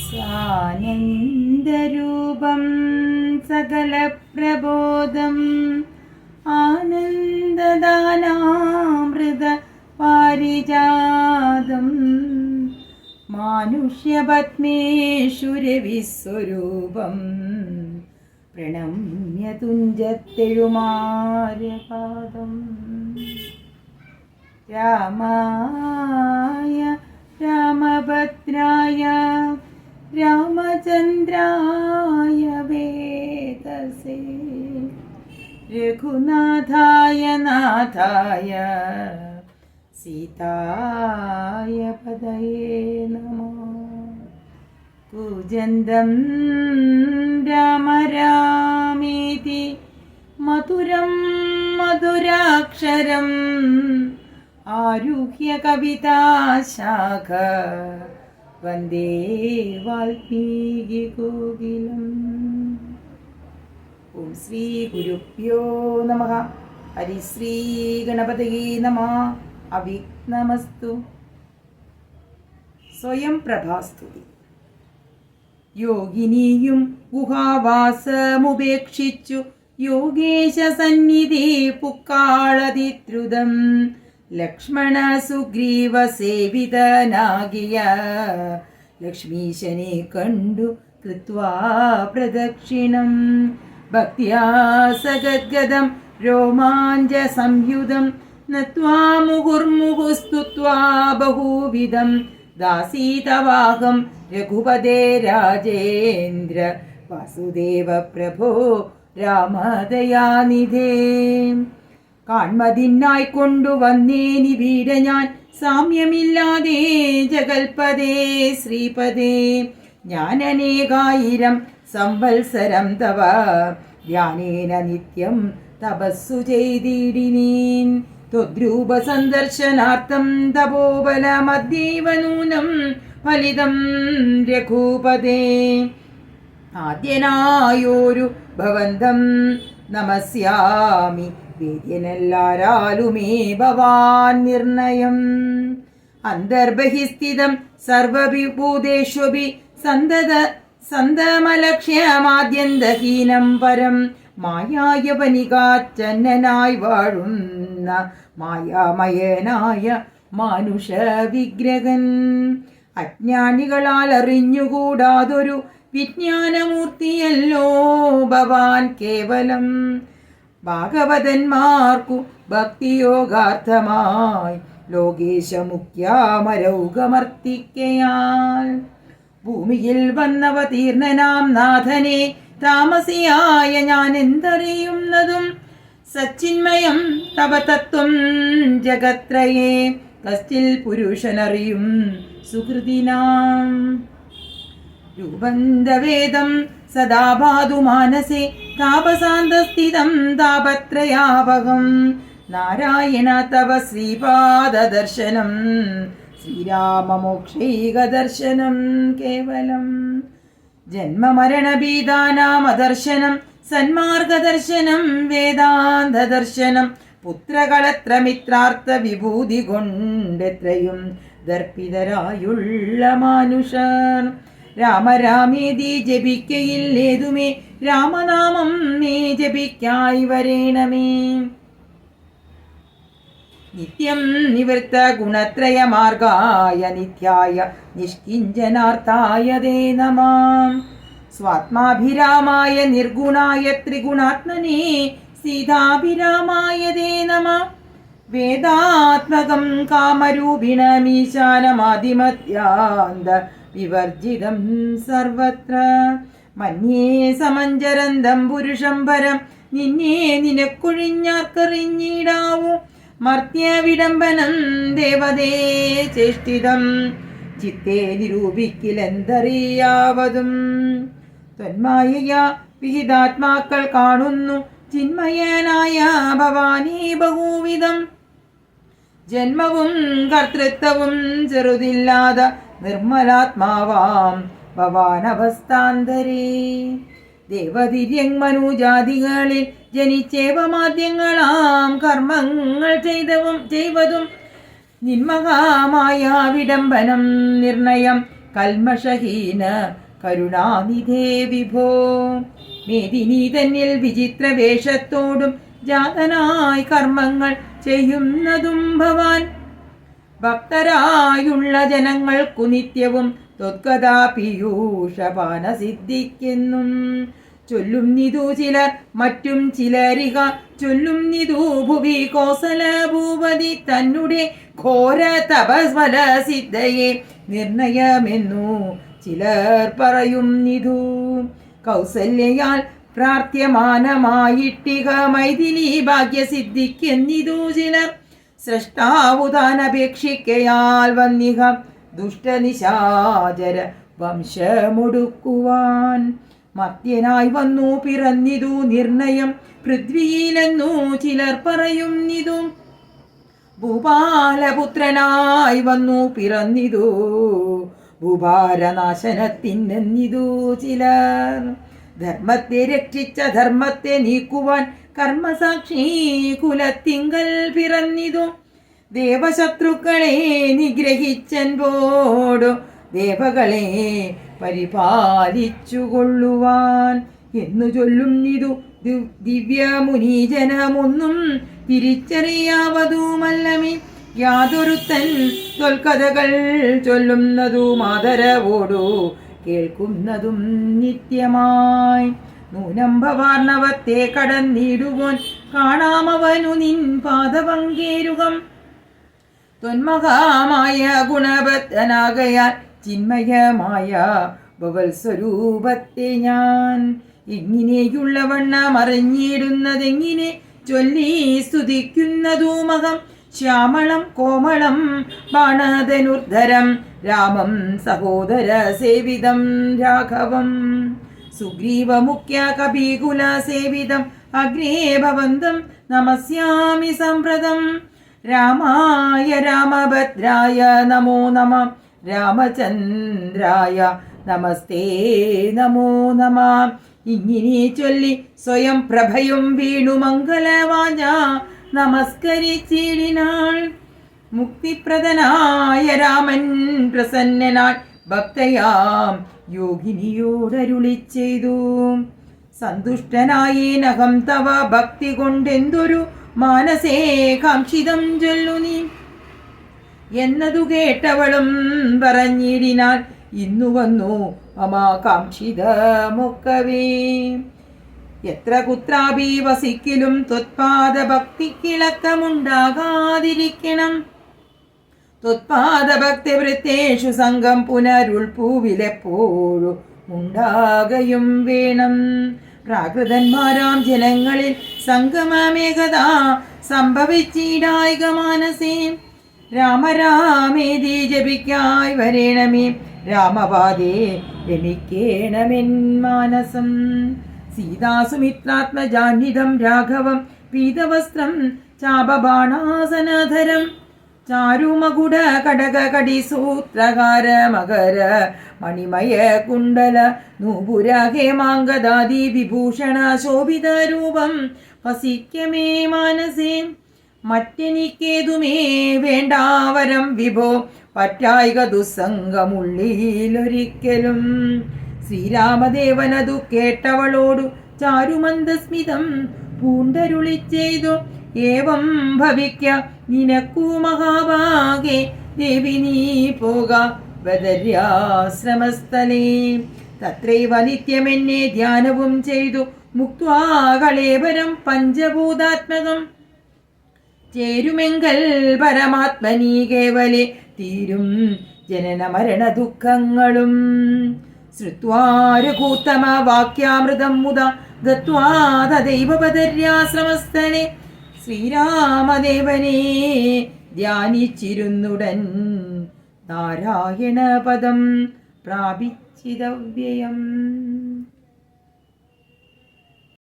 സാനന്ദരൂപം സകലപ്രബോധം ആനന്ദദാനാമൃത പാരിജാതം മാനുഷ്യപത്മേശ്വരവിസ്വരൂപം പ്രണമ്യ തുഞ്ചത്തെഴുമാരപാദം. രാമായ രാമഭദ്രായ രാമചന്ദ്രായ വേദസേ രഘുനാഥായ നാഥായ സീതായ പദയേ നമഃ. കൂജന്തം രാമ രാമേതി മധുരം മധുരാക്ഷരം ആരുഹ്യ കവിതാശാഖ വന്ദേ വാൽമീകികോകിലം. ഓം ശ്രീ ഗുരുഭ്യോ നമഃ. ഹരിശ്രീ ഗണപതയേ നമഃ. അവിഘ്നമസ്തു. സ്വയം പ്രഭാസ്തുതി. യോഗിനിയും ഗുഹാവാസമുപേക്ഷിച്ചു യോഗേശ സന്നിധി പുക്കാളതിദ്രുതം ലക്ഷ്മണ സുഗ്രീവ സേവിതനാകിയ ലക്ഷ്മീശനെ കണ്ടു കൃത്വാ പ്രദക്ഷിണം ഭക്ത്യാ സഗദ്ഗദം രോമാഞ്ച സംയുതം നത്വാ മുഹുർമുഹുസ്തുത്വാ ബഹുവിധം ദാസീതവാഹം രഘുപതേ രാജേന്ദ്ര വാസുദേവ പ്രഭോ രാമദയാനിധേ. കാൺമതിനായി കൊണ്ടുവന്നേനി വീര ഞാൻ സാമ്യമില്ലാതെ ജഗൽപദേ ശ്രീപദേ. ഞാൻ അനേകായിരം സംവത്സരം തവ ധ്യാനേന നിത്യം തപസ്സു ചെയ്തിടിനീൻ. ത്വദ്രൂപ സന്ദർശനാർത്ഥം തപോബലമദ്യൈവ നൂനം ഫലിതം രഘുപദേ. ആദ്യനായോരു ഭവന്തം നമസ്യാമി വേദ്യനെല്ലാരാലുമേ ഭവാൻ നിർണയം. അന്തർബഹിസ്ഥിതം സർവവിഭൂതേഷ്വപി സന്തമലക്ഷ്യമാദ്യന്തഹീനം പരം മായായവനികാച്ചന്നനായി വാഴുന്ന മായാമയനായ മാനുഷ വിഗ്രഹൻ. അജ്ഞാനികളാൽ അറിഞ്ഞുകൂടാതൊരു വിജ്ഞാനമൂർത്തിയല്ലോ ഭവാൻ കേവലം. ഭാഗവതന്മാർക്കു ഭക്തിയോഗാർത്ഥമായി ലോകേശമുഖ്യാമരൗകമർത്തിക്കയാൽ ഭൂമിയിൽ വന്നവതീർണനാം നാഥനെ താമസിയായ ഞാൻ എന്തറിയുന്നതും സച്ചിന്മയം തവ തത്വം ജഗത്രയേ കസ്റ്റിൽ പുരുഷനറിയും സുഹൃതിനാം. രൂപന്തവേദം സദാ ഭാതു മാനസേ താപസാന്തസ്ഥിതം താപത്രയാവഹം. നാരായണ തവ ശ്രീപാദദർശനം ശ്രീരാമമോക്ഷൈകദർശനം കേവലം. ജന്മമരണഭീതാനാമദർശനം സന്മാർഗദർശനം വേദാന്തദർശനം. പുത്രകളത്രമിത്രാർത്ഥ വിഭൂതി കൊണ്ടെത്രയും ദർപ്പിതരായുള്ള മാനുഷർ. രാമരാമേതി ജപിക്കയില്ലേതുമേ രാമനാമം മേ ജപിക്കായി വരേണമേ. നിത്യം നിവൃത്ത ഗുണത്രയമാർഗായ നിത്യായ നിഷ്കിഞ്ചനാർത്ഥായ തേ നമഃ. സ്വാത്മാഭിരാമായ നിർഗുണായ ത്രിഗുണാത്മനേ സീതാഭിരാമായ തേ നമഃ. വേദാത്മകം കാമരൂപിണമീശാനമാദിമധ്യാന്ത വിവർജിതം സർവത്ര. മന്യേ സമഞ്ജരന്തം പുരുഷം പരം നിന്നെ നിനക്കൊഴിഞ്ഞാർക്കറിഞ്ഞിടാവൂ. മർത്യവിഡംബനം ദേവതേ ചേഷ്ടിതം ചിത്തേ നിരൂപിക്കിലെന്തറിയാവതും. ത്വന്മായയാ വിഹിതാത്മാക്കൾ കാണുന്നു ചിന്മയനായ ഭവാനീ ബഹുവിധം. ജന്മവും കർത്തൃത്വവും ചെറുതില്ലാത നിർമ്മലാത്മാവാം ഭവാനവസ്ഥാന്തരേ. ദേവതിര്യങ്മനുജാതികളിൽ ജനിച്ചേവമാദ്യങ്ങളാം കർമ്മങ്ങൾ ചെയ്വതും നിന്മകാമായ വിഡംബനം നിർണയം കൽമഷഹീന കരുണാനിധേ വിഭോ. മേദിനി തന്നിൽ വിചിത്ര വേഷത്തോടും ജാതനായി കർമ്മങ്ങൾ ചെയ്യുന്നതും ഭവാൻ. ഭക്തരായുള്ള ജനങ്ങൾക്കു നിത്യവും ത്വത്കഥാ പീയൂഷപാന സിദ്ധിക്കെന്നും ചൊല്ലുന്നിതു ചിലർ മറ്റും ചിലരിക ചൊല്ലുന്നിതു ഭുവി കോസല ഭൂപതി തന്നെ ഘോര തപസ്ഫല സിദ്ധയെ നിർണയമെന്നു ചിലർ പറയുന്നിതു. കൗസല്യയാൽ പ്രാർത്ഥ്യമാനമായിട്ടിക മൈഥിലി ഭാഗ്യസിദ്ധിക്കെന്നിതു ചിലർ. സ്രഷ്ടാവുതാനപേക്ഷിക്കയാൽ വന്നിഹ ദുഷ്ടനിശാചര വംശമൊടുക്കുവാൻ. മർത്യനായി വന്നു പിറന്നിതു നിർണയം പൃഥ്വിയിലെന്നു ചിലർ പറയുന്നിതു. ഭൂപാലപുത്രനായി വന്നു പിറന്നിതു ഭൂഭാരനാശനത്തിനെന്നിതു ചിലർ. ധർമ്മത്തെ രക്ഷിച്ച ധർമ്മത്തെ നീക്കുവാൻ കർമ്മസാക്ഷി കുലത്തിങ്കൽ പിറന്നിതു. ദേവശത്രുക്കളെ നിഗ്രഹിച്ചൻപോടു ദേവകളെ പരിപാലിച്ചുകൊള്ളുവാൻ എന്നു ചൊല്ലുന്നിതു ദിവ്യമുനീജനമൊന്നും തിരിച്ചറിയാവതുമല്ലമേ. യാതൊരുത്തൻ തൊൽക്കഥകൾ ചൊല്ലുന്നതും ആദരവോടു കേൾക്കുന്നതും നിത്യമായി. നൂനംഭവാർണവത്തെ കടന്നിടുവോൻ കാണാമവനു നിൻ പാദപങ്കേരുകം. ത്വന്മഹാമായ ഗുണബദ്ധനാകയാൽ ചിന്മയമായ ഭവൽ സ്വരൂപത്തെ ഞാൻ ഇങ്ങനെയുള്ള വണ്ണം അറിഞ്ഞിടുന്നതെങ്ങനെ ചൊല്ലി സ്തുതിക്കുന്നതുമകം. ശ്യാമളം കോമളം ബാണധനുർധരം രാമം സഹോദര സേവിതം രാഘവം. സുഗ്രീവമുഖ്യ കപികുല സേവിതം അഗ്രേ ഭവന്തം നമസ്യാമി സംപ്രദം. രാമായ രാമഭദ്രായ നമോ നമഃ. രാമചന്ദ്രായ നമസ്തേ നമോ നമഃ. ഇങ്ങനെ ചൊല്ലി സ്വയം പ്രഭയും വീണു മംഗളവാച നമസ്കരിച്ചിടിനാൾ. മുക്തിപ്രദനായ രാമൻ പ്രസന്നനാൾ ഭക്തയാം യോഗിനിയോടരുളി ചെയ്തു. സന്തുഷ്ടനായി നഖം തവ ഭക്തി കൊണ്ടെന്തൊരു മാനസേ കാംക്ഷിതം ചൊല്ലു നീ എന്നതു കേട്ടവളും പറഞ്ഞിടിനാൾ. ഇന്നു വന്നു മമാകാംക്ഷിതമൊക്കവേ. എത്ര കുത്രാപി വസിക്കലും ത്വത്പാദ ഭക്തിക്കിളക്കമുണ്ടാകാതിരിക്കണം. ത്വത്പാദ ഭക്തിവൃത്തേഷു സംഘം പുനരുൾപ്പൂവിലെപ്പോഴും ഉണ്ടാകയും വേണം. പ്രാകൃതന്മാരാം ജനങ്ങളിൽ സംഗമമേകത സംഭവിച്ചിടായിക മാനസേ. രാമരാമേതി ജപിക്കായി വരേണമേ രാമപാദേ രമിക്കേണമെൻ മാനസം. സീതാസുമിത്രാത്മജാന്വിതം രാഘവം പീതവസ്ത്രം ചാപബാണാസനധരം. ചാരുമകുട കടക കടിസൂത്രകാര മകര മണിമയ കുണ്ടല നൂപുര ഹേമാങ്കദാദി വിഭൂഷണ ശോഭിത രൂപം വസിക്കമേ മാനസേ. മറ്റെനിക്കേതുമേ വേണ്ടാവരം വിഭോ പറ്റായിക ദുസ്സംഗമുള്ളിലൊരിക്കലും. ശ്രീരാമദേവനതു കേട്ടവളോടു ചാരുമന്ദസ്മിതം പൂണ്ടരുളി ചെയ്തു. ഏവം ഭവിക്ക നിനക്കു മഹാഭാഗേ ദേവി നീ പോക ബദര്യാശ്രമസ്ഥലേ. തത്രൈവ നിത്യമെന്നെ ധ്യാനവും ചെയ്തു മുക്ത്വാ കളേവരം പഞ്ചഭൂതാത്മകം. ചേരുമെങ്കൽ പരമാത്മനീ കേവലേ തീരും ജനന മരണ ദുഃഖങ്ങളും. ശ്രുത്വാ രഘൂത്തമ വാക്യാമൃതം മുദ ദത്വാ തദൈവ ബദര്യാശ്രമസ്ഥലേ. ശ്രീരാമദേവനെ ധ്യാനിച്ചിരുന്നുടൻ നാരായണപദം പ്രാപിച്ചിതവ്യയം.